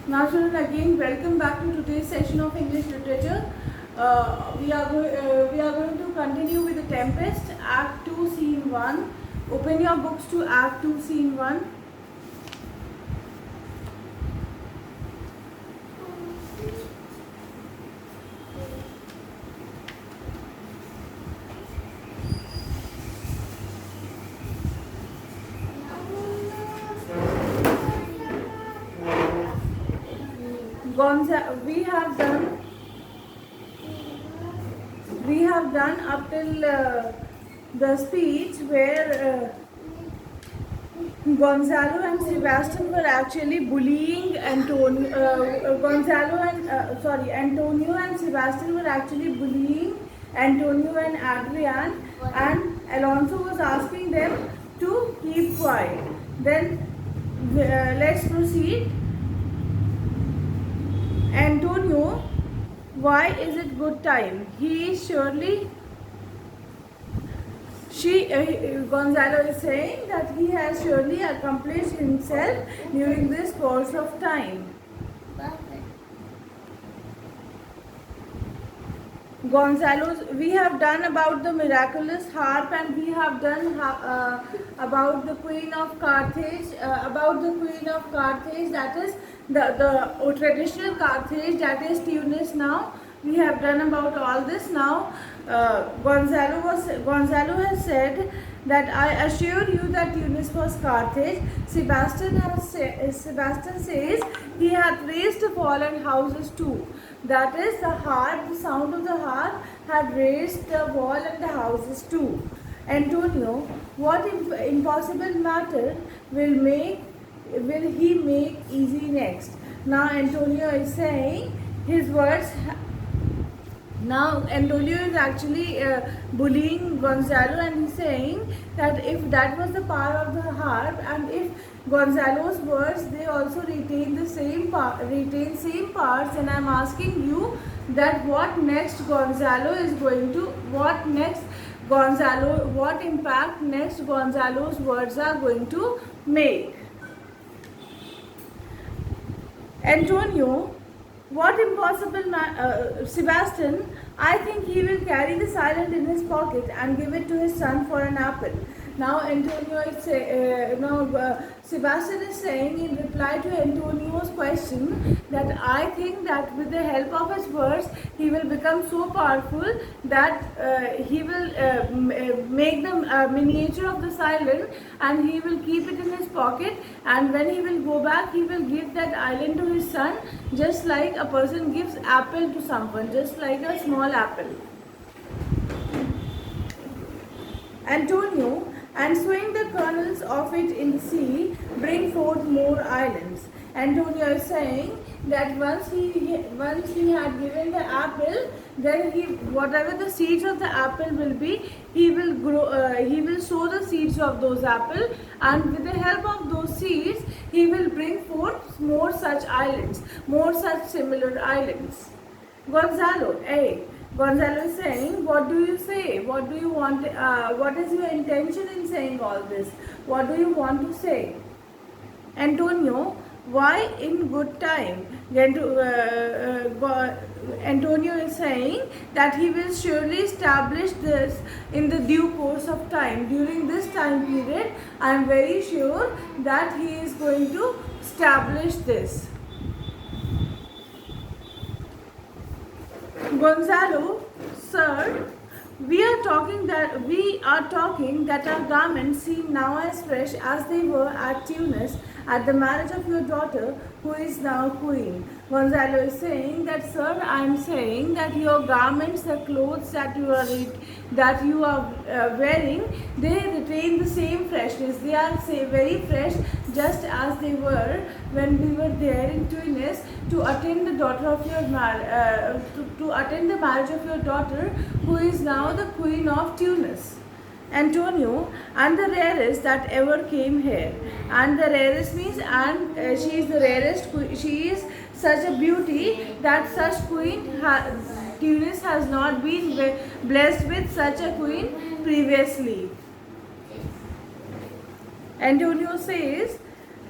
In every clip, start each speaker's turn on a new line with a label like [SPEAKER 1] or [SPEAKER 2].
[SPEAKER 1] Now children, again welcome back to today's session of English literature. We are going to continue with The Tempest, Act 2, Scene 1. Open your books to Act 2, Scene 1. We have done up till the speech where Gonzalo and Sebastian were actually bullying Antonio. Antonio and Sebastian were actually bullying Antonio and Adrian, and Alonso was asking them to keep quiet. Then let's proceed. Antonio, why is it good time? He is surely. Gonzalo is saying that he has surely accomplished himself during this course of time. We have done about the miraculous harp, and we have done about the Queen of Carthage, that is the traditional Carthage, that is Tunis now. We have done about all this now. Gonzalo has said that I assure you that Tunis was Carthage. Sebastian says he hath raised the fallen houses too. That is the harp, the sound of the harp had raised the wall and the houses too. Antonio, what impossible matter will he make easy next? Now Antonio is saying his words. Now Antonio is actually bullying Gonzalo, and he's saying that if that was the power of the harp, and if Gonzalo's words they also retain same parts, and I'm asking you that what impact next Gonzalo's words are going to make. Antonio, what impossible Sebastian, I think he will carry the silent in his pocket and give it to his son for an apple. Now Sebastian is saying in reply to Antonio's question that I think that with the help of his words he will become so powerful that he will make the miniature of the silent, and he will keep it in his pocket, and when he will go back he will give that island to his son, just like a person gives apple to someone, just like a small apple. Antonio, and swing the kernels of it in the sea, bring forth more islands. Antonio is saying that once he had given the apple, then whatever the seeds of the apple will be, he will sow the seeds of those apples, and with the help of those seeds, he will bring forth more such islands, more such similar islands. Gonzalo is saying, what do you say? What do you want? What is your intention in saying all this? What do you want to say? Antonio, why in good time? Antonio is saying that he will surely establish this in the due course of time. During this time period, I am very sure that he is going to establish this. Gonzalo, sir, we are talking that our garments seem now as fresh as they were at Tunis at the marriage of your daughter, who is now queen. Gonzalo is saying that, sir, I am saying that your garments, the clothes that you are wearing, they retain the same freshness. They are very fresh, just as they were when we were there in Tunis to attend the marriage of your daughter, who is now the queen of Tunis. Antonio, and the rarest that ever came here. And the rarest means, she is the rarest. She is such a beauty that such queen Tunis has not been blessed with such a queen previously. Antonio says,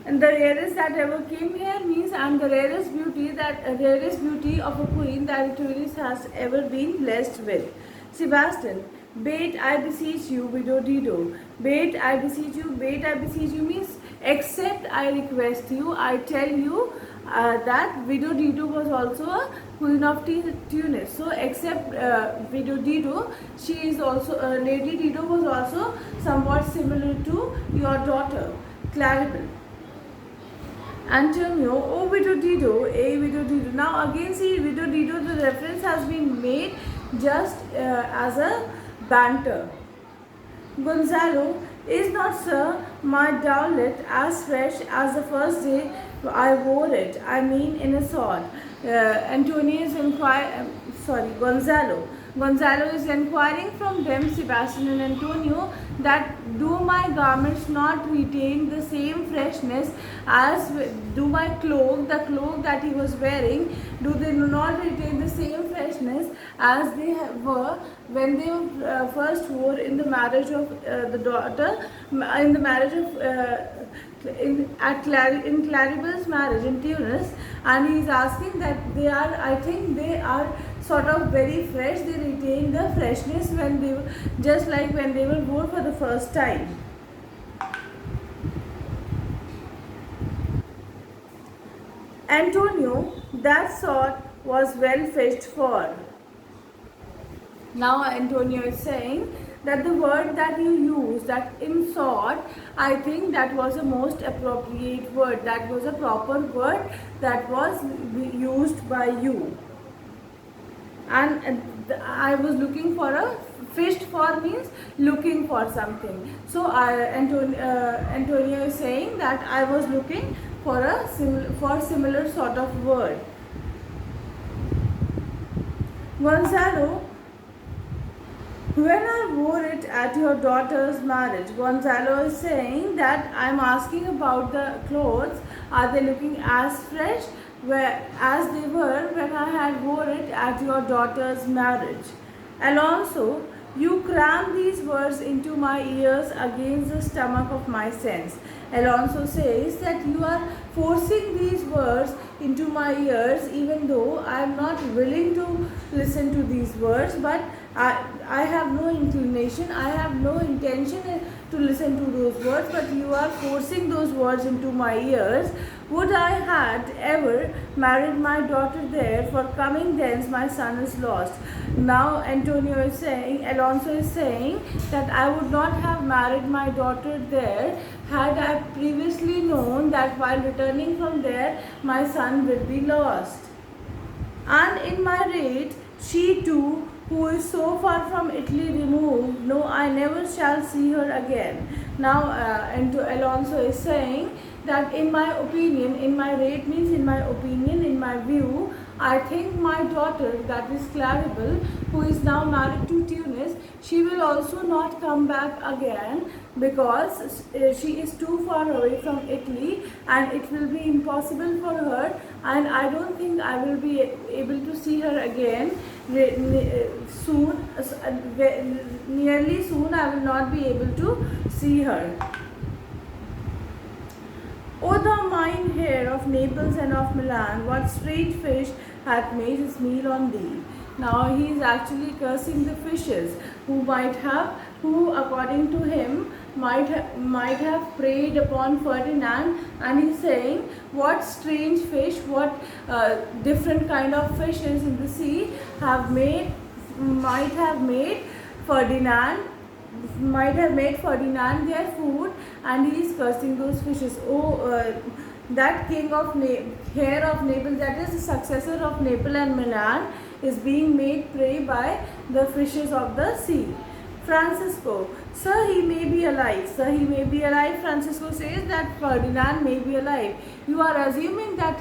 [SPEAKER 1] and the rarest that ever came here means and the rarest beauty of a queen that Antoninus has ever been blessed with. Sebastian, bait I beseech you, widow Dido. Bait I beseech you. Bait I beseech you means except I request you. I tell you that widow Dido was also a queen of Tunis. So except widow Dido, she is also Lady Dido was also somewhat similar to your daughter Claribel. Antonio, oh widow Dido, a widow Dido. Now again see widow Dido, the reference has been made just as a banter. Gonzalo, is not sir my dowlet as fresh as the first day I wore it? I mean in a sword. Antonio is Gonzalo. Gonzalo is inquiring from them, Sebastian and Antonio, that do my garments not retain the same freshness as do my cloak, the cloak that he was wearing, do they not retain the same freshness as they were when they first wore in the marriage of the daughter, in the marriage of in Claribel's marriage in Tunis, and he is asking that they are, I think they are sort of very fresh, they retain the freshness when they were, just like when they were born for the first time. Antonio, that sword was well fished for. Now Antonio is saying that the word that you use, that in sword, I think that was the most appropriate word, that was a proper word that was used by you. And I was looking for a fished for means looking for something. So Antonio is saying that I was looking for a similar sort of word. Gonzalo, when I wore it at your daughter's marriage, Gonzalo is saying that I'm asking about the clothes. Are they looking as fresh as they were when I had wore it at your daughter's marriage? Alonso, you cram these words into my ears against the stomach of my sense. Alonso says that you are forcing these words into my ears even though I am not willing to listen to these words, but I have no inclination, I have no intention to listen to those words, but you are forcing those words into my ears. Would I had ever married my daughter there, for coming thence my son is lost. Now Alonso is saying that I would not have married my daughter there had I previously known that while returning from there my son will be lost. And in my rate, she too, who is so far from Italy removed, no, I never shall see her again. Now Alonso is saying that in my opinion, in my rate means in my opinion, in my view, I think my daughter, that is Claribel, who is now married to Tunis, she will also not come back again because she is too far away from Italy and it will be impossible for her, and I don't think I will be able to see her again soon. Nearly soon I will not be able to see her. O thou mine hair of Naples and of Milan, what strange fish hath made his meal on thee? Now he is actually cursing the fishes who according to him might have preyed upon Ferdinand, and he's saying what strange fish, what different kind of fishes in the sea might have made Ferdinand their food, and he is cursing those fishes. That king of hair of Naples, that is the successor of Naples and Milan, is being made prey by the fishes of the sea. Francisco, sir, he may be alive. Sir, he may be alive. Francisco says that Ferdinand may be alive. You are assuming that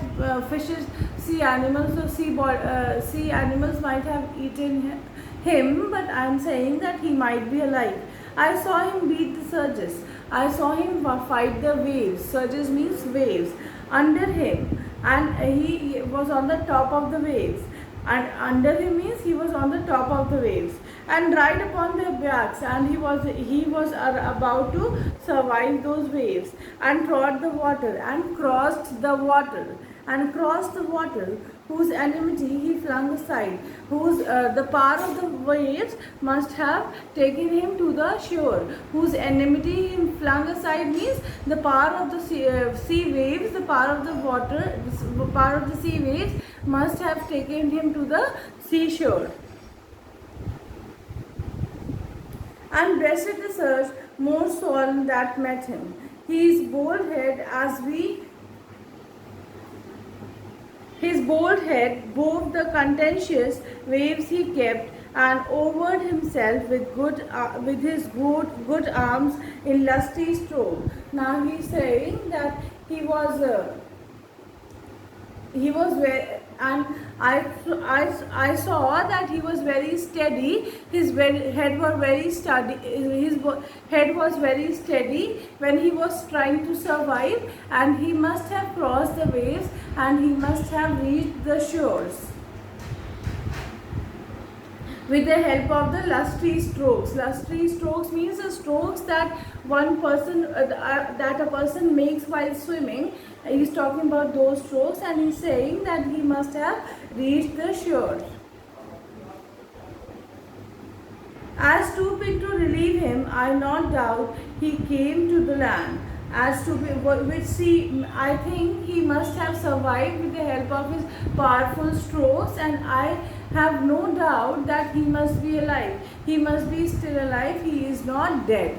[SPEAKER 1] fishes, sea animals, or sea animals might have eaten him, but I am saying that he might be alive. I saw him beat the surges. I saw him fight the waves. Surges means waves. Under him, and he was on the top of the waves. And under him means he was on the top of the waves, and ride upon their backs, and he was about to survive those waves, and trod the water and crossed the water, and crossed the water, whose enmity he flung aside, whose the power of the waves must have taken him to the shore, whose enmity he flung aside means the power of the sea waves, the power of the water, the power of the sea waves must have taken him to the seashore. And breasted the surge more swollen that met him. His bold head bove the contentious waves he kept, and overed himself with his good arms in lusty stroke. Now he is saying that he was very, and I saw that he was very steady. His head was very steady. His head was very steady when he was trying to survive, and he must have crossed the waves, and he must have reached the shores with the help of the lusty strokes. Lusty strokes means the strokes that a person makes while swimming. He is talking about those strokes, and he is saying that he must have reached the shore. As stooping to relieve him, I not doubt he came to the land. As to which I think he must have survived with the help of his powerful strokes, and I have no doubt that he must be alive. He must be still alive. He is not dead.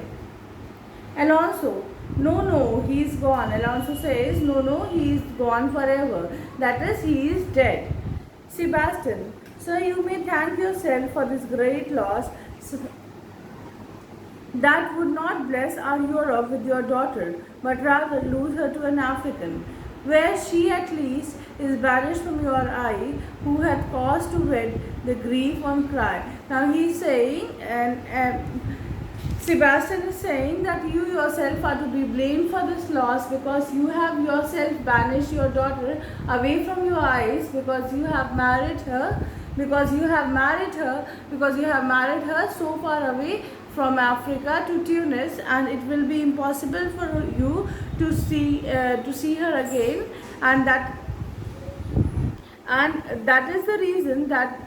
[SPEAKER 1] Alonso, no, he is gone. Alonso says, no, he is gone forever. That is, he is dead. Sebastian, sir, you may thank yourself for this great loss. That would not bless our Europe with your daughter, but rather lose her to an African, where she at least is banished from your eye, who had cause to wed the grief on cry. Now he is saying, and Sebastian is saying that you yourself are to be blamed for this loss, because you have yourself banished your daughter away from your eyes, because you have married her so far away from Africa to Tunis, and it will be impossible for you to see her again, and that is the reason that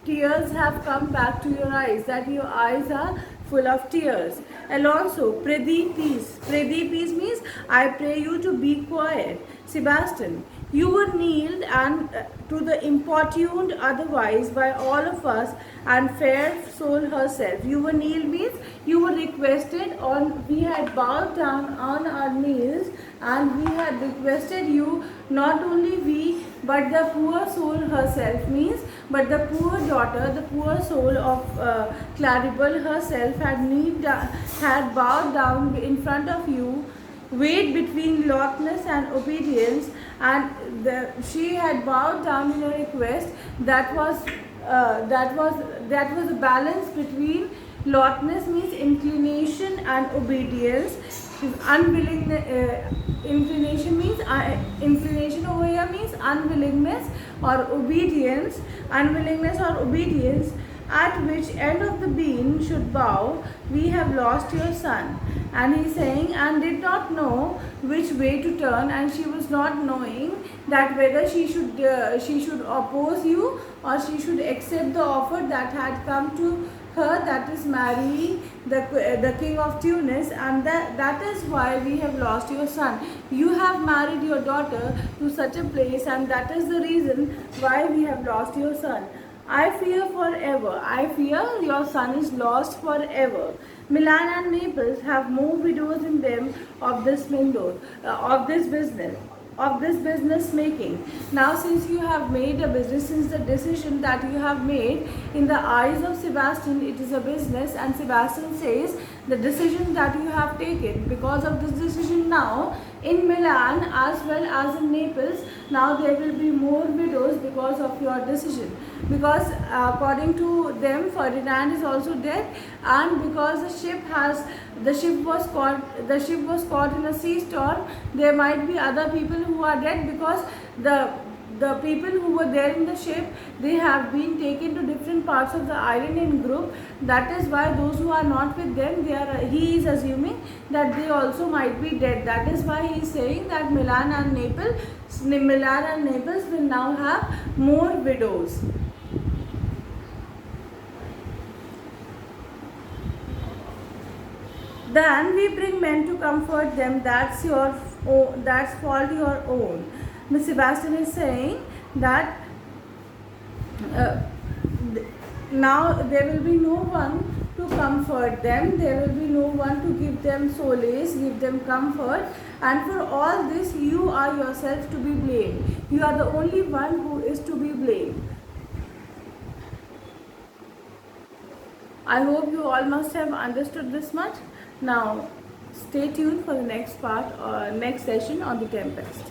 [SPEAKER 1] tears have come back to your eyes, that your eyes are full of tears. Alonso, pray peace. Pray peace means I pray you to be quiet. Sebastian, you were kneeled and to the importuned otherwise by all of us, and fair soul herself. You were kneeled means you were requested on. We had bowed down on our knees, and we had requested you. Not only we, but the poor soul herself means, but the poor daughter, the poor soul of Claribel herself had bowed down in front of you, weighed between lawlessness and obedience, and she had bowed down in a request that was a balance between lawlessness means inclination and obedience. Inclination means inclination over here means unwillingness or obedience. Unwillingness or obedience, at which end of the beam should bow. We have lost your son. And he is saying, and did not know which way to turn, and she was not knowing that whether she should oppose you, or she should accept the offer that had come to her, that is marrying the king of Tunis, and that is why we have lost your son. You have married your daughter to such a place, and that is the reason why we have lost your son. I fear forever. I fear your son is lost forever. Milan and Naples have more widows in them of this business making. Now, since you have made a business, since the decision that you have made in the eyes of Sebastian, it is a business, and Sebastian says the decision that you have taken, because of this decision now in Milan as well as in Naples, now there will be more widows because of your decision. Because according to them, Ferdinand is also dead, and because the ship was caught in a sea storm, there might be other people who are dead, because the people who were there in the ship, they have been taken to different parts of the island in group. That is why those who are not with them, he is assuming that they also might be dead. That is why he is saying that Milan and Naples will now have more widows. Then we bring men to comfort them. That's fault your own. Miss Sebastian is saying that uh, now there will be no one to comfort them. There will be no one to give them solace, give them comfort. And for all this, you are yourself to be blamed. You are the only one who is to be blamed. I hope you all must have understood this much. Now, stay tuned for the next part or next session on the Tempest.